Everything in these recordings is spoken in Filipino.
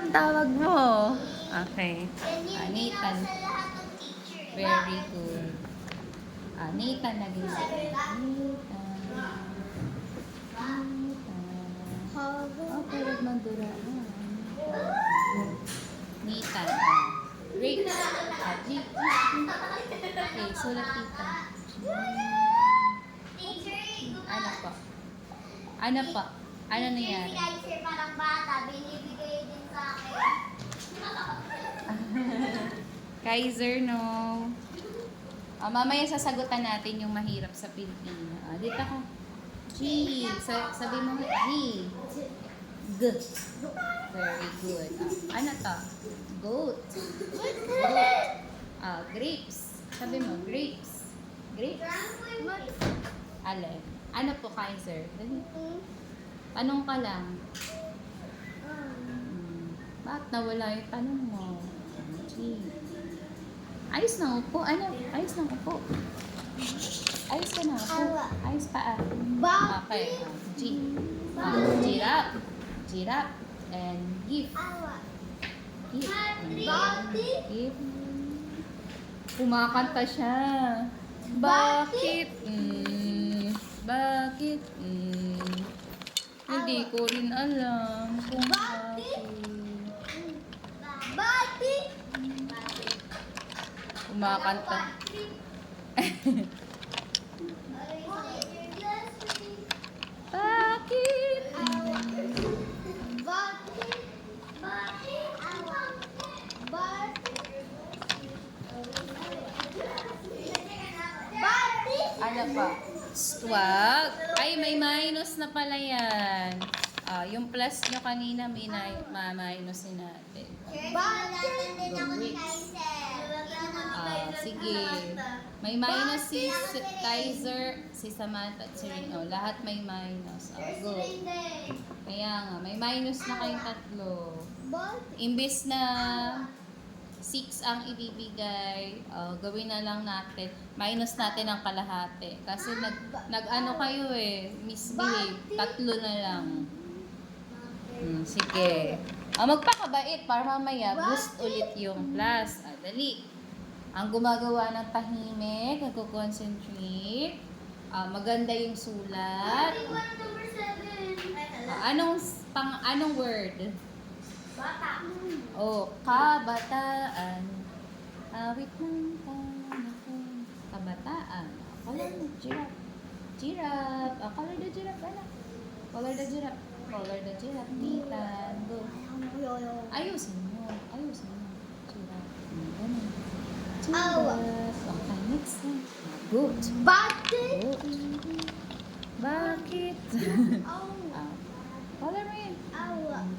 Nathan, tawag mo. Okay. Nathan. Very good. Nathan naging Nathan. Okay, wag magdura. Nathan. Grapes. G. Okay, sulat kita. Ano po? Ano po? Ano nangyari? Sir, parang bata, binibigay din sa akin. Kaiser, no. Mamaya sasagutan natin yung mahirap sa Pilipino. Dito ka. G. Sabi mo, G. G. Very good. Ano to? Goat. Goat. Grapes. Sabi mo, grapes. Grapes. Alin? Ano po, Kaiser? Dali. Tanong ka lang. Bakit nawala yung tanong mo? G. Ayos na upo. Ano? Ayos na upo. Ayos ka na upo. Ayos pa Okay. G. Giraffe. Giraffe. And gift. Gift. Gift. Kumakanta siya. Bakit? Bakit? Hindi ko rin alam kung bakit. Kumakanta. Bakit? Ano pa? Swag. Ay, may minus na pala yan. Yung plus nyo kanina, minusin natin. Sige. May minus si Kaiser, si Samantha at si Rino. Lahat may minus. Good. Kaya nga, may minus na kayong tatlo. Imbis na 6 ang ibibigay, gawin na lang natin, minus natin ang kalahati. Kasi nag-ano kayo misbehave, 3 na lang. Sige. Magpakabait para mamaya boost ulit yung plus. Dali. Ang gumagawa ng tahimik, nagko-concentrate, maganda yung sulat. Anong word? Bata. Kabataan. Awit ng panahon. Kabataan. Color the giraffe. Giraffe. Color the giraffe, anak. Color the giraffe. Color the giraffe. Nathan. Go. Ayusin mo. Giraffe. Ganun. Giraffe. Okay, next one. Goat. Goat. Bakit? Color mo yun.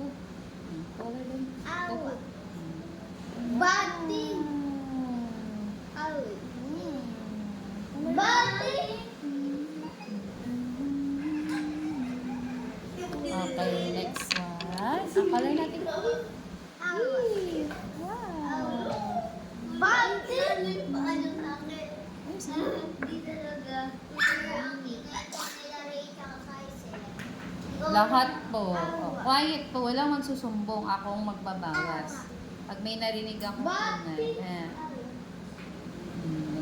Go. Color din. Okay, next one. Ang color natin. Lahat po. Quiet po. Walang magsusumbong. Akong magbabawas. Pag may narinig akong tunay.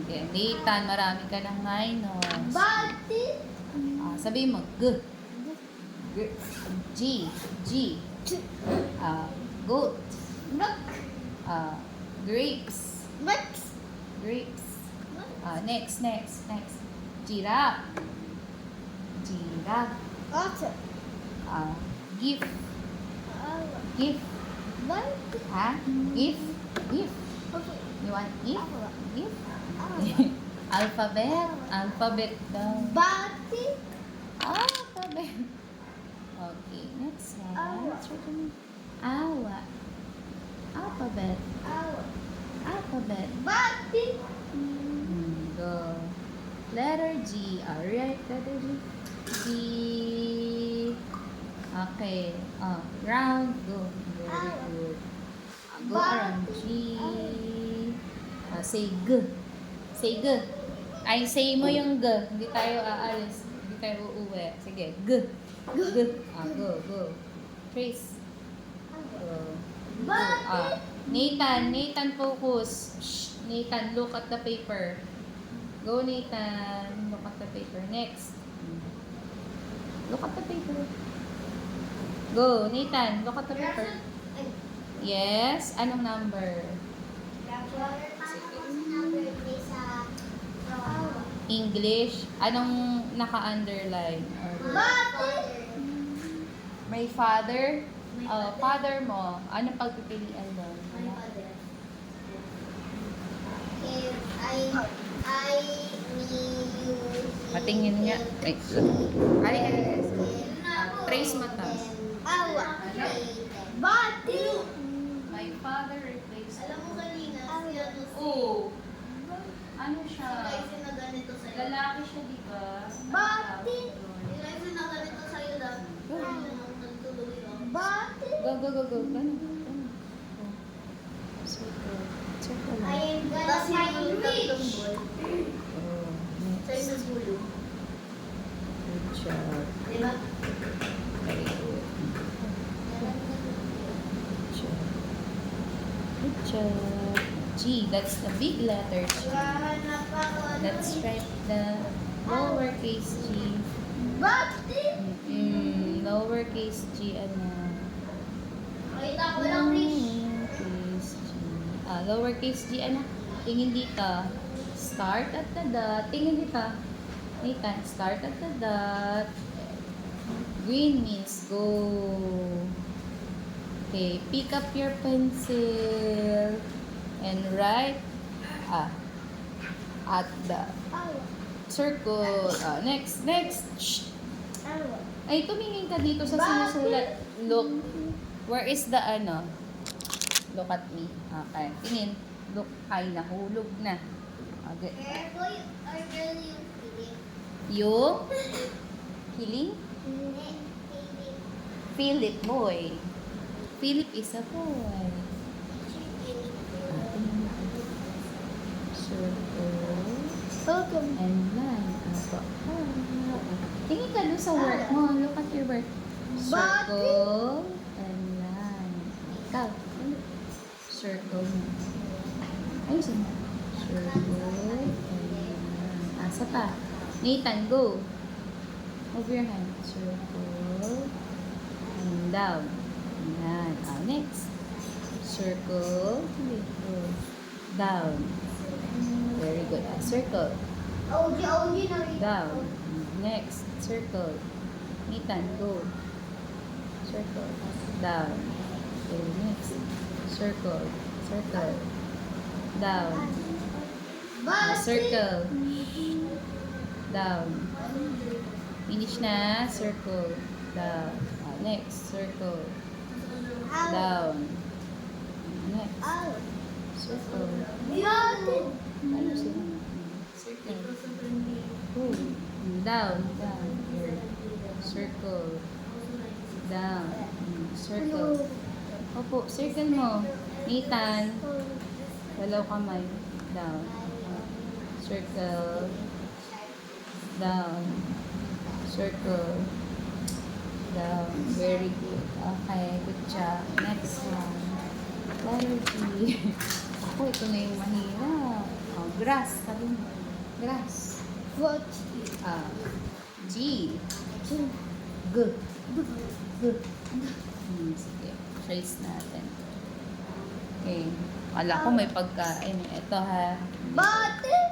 Okay. Nathan, marami ka ng minus. Sabihin mo, G. G. Goat. Grapes. Grapes. Next. Giraffe. Gift. Gift. Gift. You want gift? Gift? Alphabet. Alphabet daw. Alphabet. Okay, next one. What's written? Alphabet. Go. Letter G. Alright, letter G. G. Okay. Round. Go. Very good. Go around. G. Say G. Say G. Ay, say mo yung G. Hindi tayo aalis. Hindi tayo uuwi. Sige. G. Go. Trace. Go. Nathan, focus. Shh. Nathan, look at the paper. Go, Nathan. Look at the paper. Next. Look at the paper. Go, Nathan. Look at the paper. Yes. Anong number? English. Anong naka-underline? My father. Father mo. Anong pagpipilian doon? Patingin nga. Ay, halika. Trace mata. My father replaced. Alam mo kanina, si ano si... Oh. Ano siya? Kasi na ganito sa'yo. Lalaki siya, di ba? Bakit? Kasi na ganito sa'yo lang. Nagtuloy lang. Bakit? Go. Ganun. Oh. Circle. Circle lang. I am gonna find rich. Oh. Sa'yo Next. sa gulo. Good job. Diba? Very good. Good job. G. That's the big letter G. Let's write the lowercase g. Bakit? Lowercase g ano? Nakita ko lang rich. Lowercase g. Lowercase g ano? Tingin dito. Start at the dot. Tingin dito. Nathan, start at the dot. Green means go. Okay, pick up your pencil and write at the circle. Next. Shh. Ay, tumingin ka dito sa sinusulat. Look. Where is the ano? Look at me. Okay. Tingin. Look. Ay, nahulog na. Okay. Careful or girl yung feeling? Yung Hiling? Hindi. Feeling. Philip boy. Philip is a boy. Circle. And line. Tingin ka doon sa work mo. Look at your work. Circle and line. Ikaw. Circle mo. Ayusin mo. Circle and line. Asa pa? Nathan, go. Move your hand. Circle and down. Ayan. Next. Circle. Go. Down. Very good. Circle. OG na rin. Down. Next. Circle. Nathan, go. Circle. Down. Okay, next. Circle. Circle. Down. Circle. Down. Finish na. Circle. Down. Next. Circle. Down. Next. Circle. Ano sila? Circle. Go. Down. Down. Circle. Down. Circle. Opo, circle mo. Nathan. Dalaw kamay. Down. Circle. Down. Circle. Down. Very good. Okay, good job. Next one. Letter G. Ako, ito na yung mahirap. Grass. Sabi mo. Grass. What? G. G. Sige. Trace natin. Okay. Kala ko may pagkain. Ito ha. Bakit?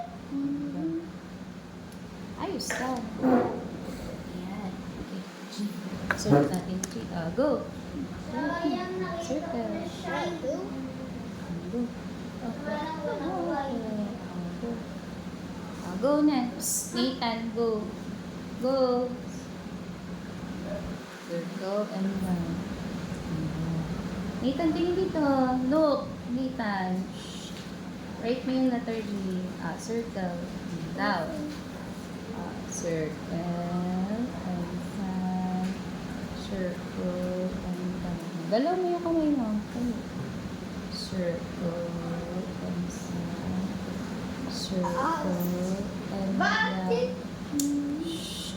Ayos ka. Ayan. Okay. G. Sulat natin G. Go. Circle. Go. Go na. Psst, Nathan, go. Go. Circle and down. Nathan, tingin dito. Look. Nathan. Shh. Write mo yung letter G. Circle. Down. Circle and down. Circle and down. Galaw mo yung kamay mo. Circle and down. Circle and down. Shh.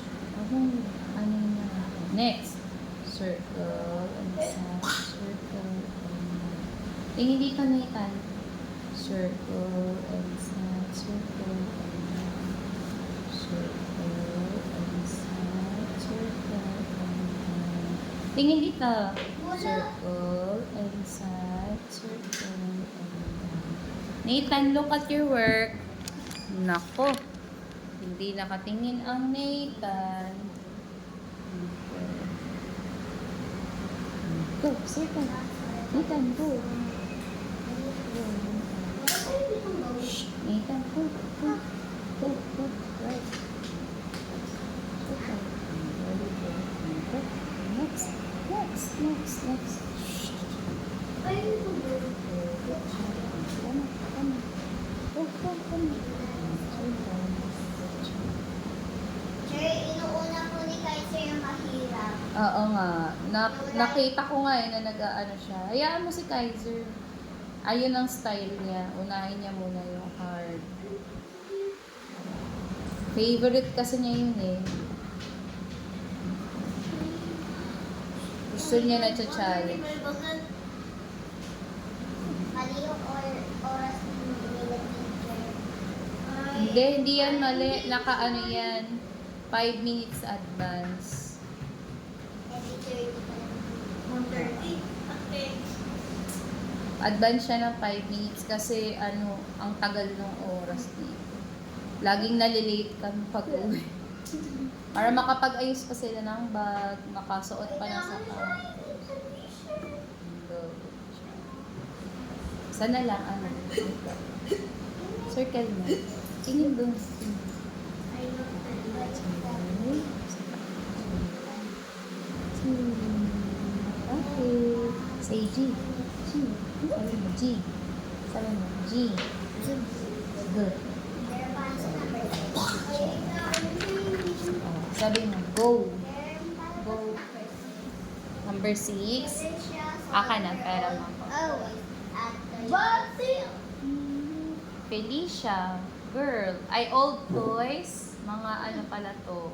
Ano na. Next. Circle and down. Circle and down. Tingin dito, Nathan. Circle and side, circle and down. Circle and side, circle and down. Tingin dito. Circle and side, circle and down. Nathan, look at your work. Nako. Hindi nakatingin ang Nathan. Go, circle. Nathan, go. Nathan, go. Go. Go, go. Right. Circle. Very good. Go. Next. Next. Next. Next. Good job. Come on. Come on. Go, go, come on. Circle. Good job. Sir, inuuna po ni Kaiser yung mahirap. Oo nga. Nakita ko nga na nag-ano siya. Hayaan mo si Kaiser. Ayun ang style niya. Unahin niya muna yung hard. Favorite kasi niya yun eh. Gusto niya na challenge. Mali yung oras nila teacher. Hindi yan mali. Naka-ano yan. 5 minutes advance. Every 30 pa lang. 1:30? Okay. Advance siya ng 5 minutes kasi ano, ang tagal ng oras dito. Laging nalilate kami pag-uwi. Para makapag-ayos pa sila ng bag, makasuot pa na sa campus. Sana lang, ano, circle mo. Tingin doon. Okay. Say G. G. Sabi mo, G. Sabi mo, G. Good. Oh, sabi mo, go. Go. Number 6. Aka na, pera mo ako. Felicia. Girl. Ay, old toys. Mga ano pala to.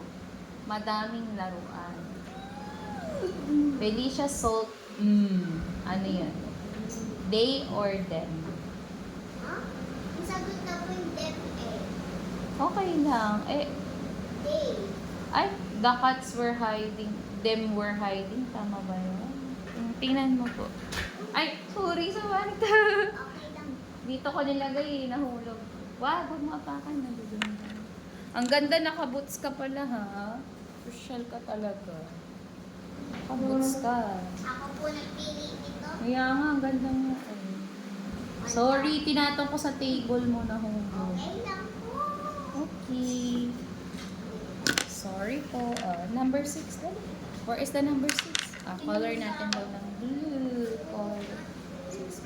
Madaming laruan. Felicia Salt. Ano yan? They or them? Huh? Ang sagot na po yung them eh. Okay lang. Eh, They. ay, the cats were hiding. Them were hiding. Tama ba yun? Tingnan mo po. Ay, sorry sa warta. Okay lang. Dito ko nilagay eh, nahulog. Wag, huwag mo apakan. Nandudun ka. Ang ganda, nakaboots ka pala ha. Social ka talaga. Nakaboots ka. Ako po nagpili nito. Kaya nga, ang ganda mo eh. Sorry, tinatong ko sa table mo na hulog. Okay lang po. Okay. Sorry po. Number 6 dali. Where is the number 6? Color natin daw ng blue. Color 6.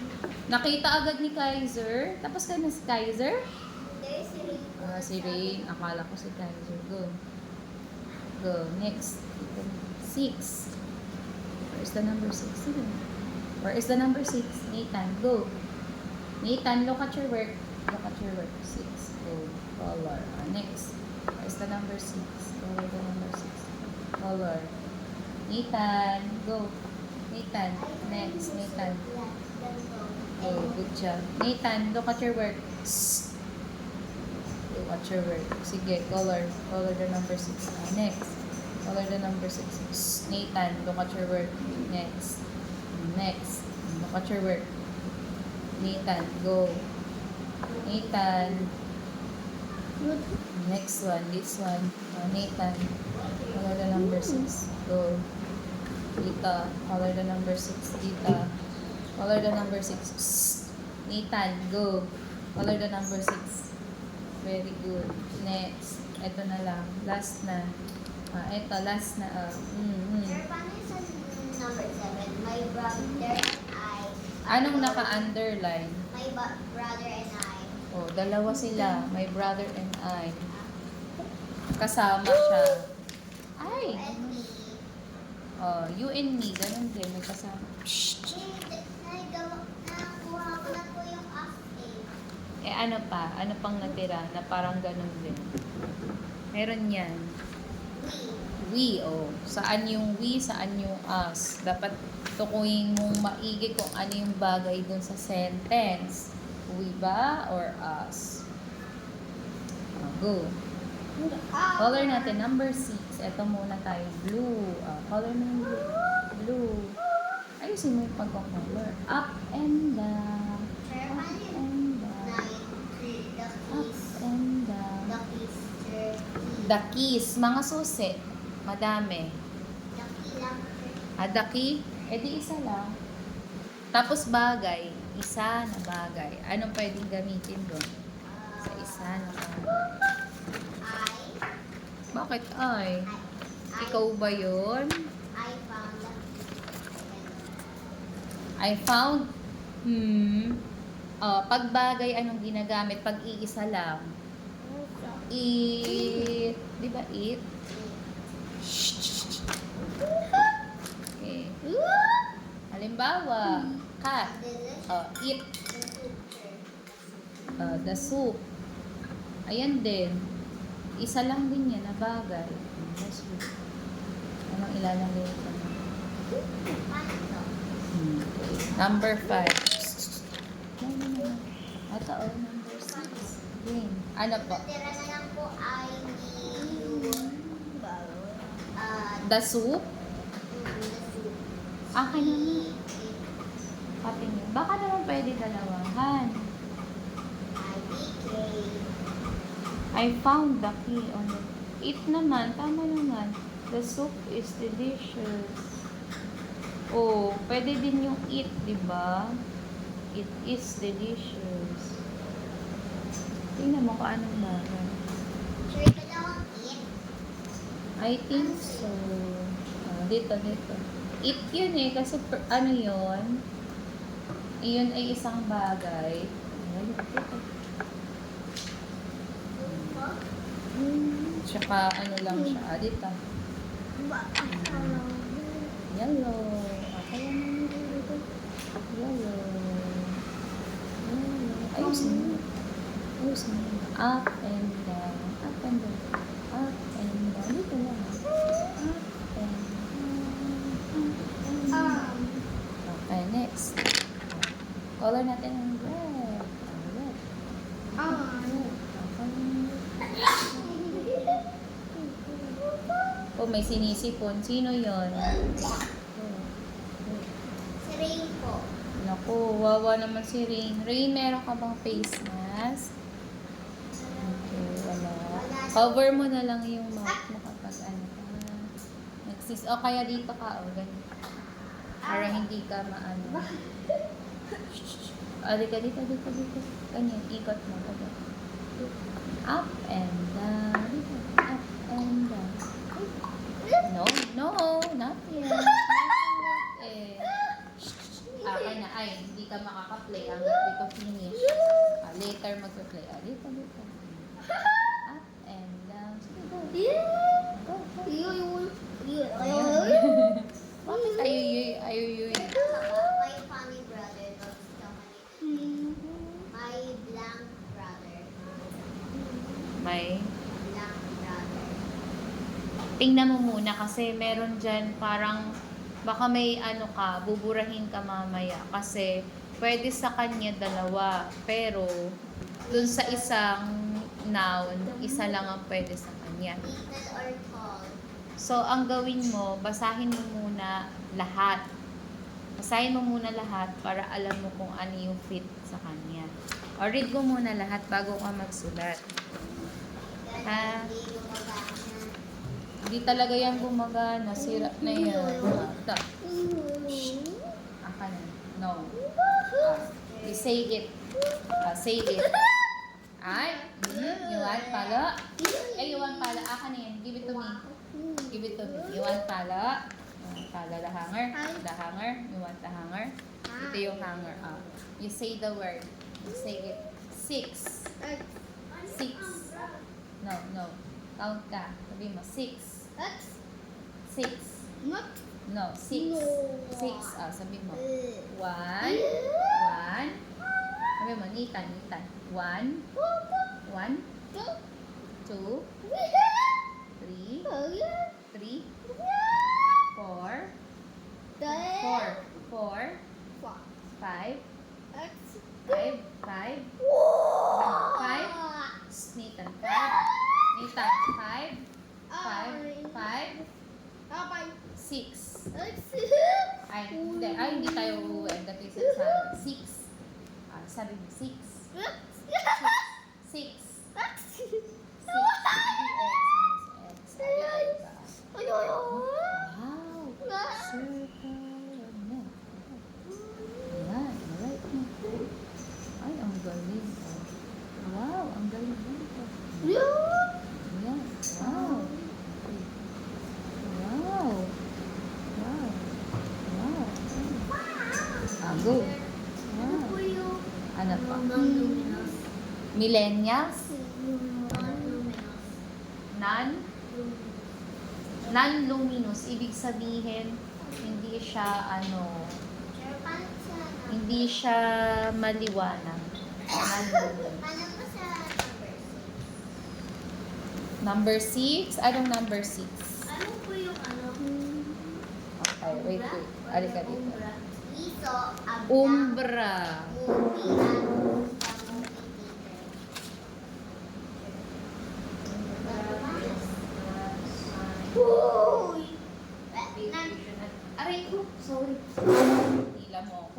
Nakita agad ni Kaiser. Tapos ka na si Kaiser? There's a Si Rain. Akala ko si Kaiser. Go. Go. Next. 6. Where is the number 6? Sige. Where is the number 6? Nathan, go. Nathan, look at your work. Look at your work. 6. Go. Color. Next. Where is the number 6? Color the number 6. Color. Nathan, go. Nathan, next. Nathan. Oh, good job. Nathan, look at your work. Look at your work. Sige, color. Color the number 6. Next. Color the number 6. Nathan, look at your work. Next. Next. Look at your work. Nathan, go. Nathan. Next one. This one. Nathan. Color the number 6. Go. Dita. Color the number 6. Dita. Color the number 6. Nathan, go. Color the number 6. Very good. Next. Ito na lang. Last na. Ito, last na. Sir, paano yung sa number 7? My brother and I. Anong naka-underline? My brother and I. Oh, dalawa sila. My brother and I. Kasama siya. Ay! And me. Oh, you and me. Ganun din. Magkasama. Nakakuha ko na po yung after. Eh, ano pa? Ano pang natira na parang ganun din? Meron yan. We. We, oh. Saan yung we, saan yung us? Dapat tukuyin mong maigi kung ano yung bagay dun sa sentence. We ba or us? Go. Color natin, number 6. Ito muna tayo, blue. Color mo yung blue. Blue. Ayusin mo yung pagkakolor. Up and down. Up and down. Up and down. The keys. Mga susi. Madami. The key? Eh di isa lang. Tapos bagay. Isa na bagay. Anong pwedeng gamitin doon? Sa isa na bagay. Bakit ay? Ikaw ba yun? I found. Pag bagay, anong ginagamit? Pag iisa lang. Eat. Di ba eat? Okay. Halimbawa, cat. Eat. The soup. Ayan din. Isa lang din yan na bagay. The soup. Anong ilalagay ito? Number 5. Ito, number 6. Green. Ano po? Natira na lang po ay yung The soup? the soup. Akin naman. Patingin. Baka naman pwede dalawahan. IBK. I found the key on the... Eat naman. Tama naman. The soup is delicious. Oh, pwede din yung eat, di ba? It is delicious. Tingnan mo kung anong bagay. Sure ka daw ang eat? I think so. Dito. Eat yun eh. Kasi ano yun? Iyon ay isang bagay. Tsaka ano lang siya. Dito. Yellow. Kaya naman dito. Yellow. Ayusin mo. Up and down. Up and down. Up and down. Dito lang. Up and down. Okay, next. Color natin ang red. Red. Oh, may sinisipon. Sino yon? Si Rain po. Naku, wawa naman si Rain. Rain, meron ka bang face mask? Okay, wala. Cover mo na lang yung mouth mo kapag ano ka. O kaya dito ka, o ganyan. Para hindi ka maano. Dito. Ganyan, ikot mo. Up and down. Dito. Up and down. No, not yet. Akin na, ay, hindi ka makaka-play hanggang dito finish. Later mag-play. Dito. Up and down. Sige, go. Bakit ayuy? My funny brother loves chocolate. My blank brother. May Blank brother. tingnan mo muna kasi meron dyan parang baka may ano ka, buburahin ka mamaya kasi pwede sa kanya dalawa pero dun sa isang noun, isa lang ang pwede sa kanya. Little or tall. So, ang gawin mo, basahin mo muna lahat. Basahin mo muna lahat para alam mo kung ano yung fit sa kanya. O, read mo muna lahat bago ka magsulat. Ha? Hindi gumagana. Hindi talaga yan gumagana. Sira na yan. Aka na. No. You say it. Say it. Ay. You want pala? You want pala. Aka na yan. Give it to me. Give it to me. You want pala? Pala the hanger. The hanger. You want the hanger? Ito yung hanger. You say the word. You say it. 6. 6. No. Count ka. Sabi mo, 6. 6. No, 6. 6. Sabi mo. 1. 1. Sabi mo, nitan. 1. 1. 2. 3. 3. 4. 4. 4, Four. 5, X. 5, 5, Wow! 5, Nathan, 5, Nathan, 5, 5, 5, Apay. 6. X. Hindi tayo uuwi. Dati sa 6. Sabi mo, 6. 6. 6. Wow! Circle. Ayan, alright na. Ay, ang galing. Wow, ang galing nito. Ayan, wow. Wow. Wow. Wow. Go. Wow. Ano pa? Millennials? Non-luminous. Ibig sabihin, hindi siya hindi siya maliwanag. Non-luminous. Number 6? Anong number 6? Ano po yung ano? Okay, wait. Alika dito. Iso, Umbra. Uy! Aray ko, sorry. Hila mo ako.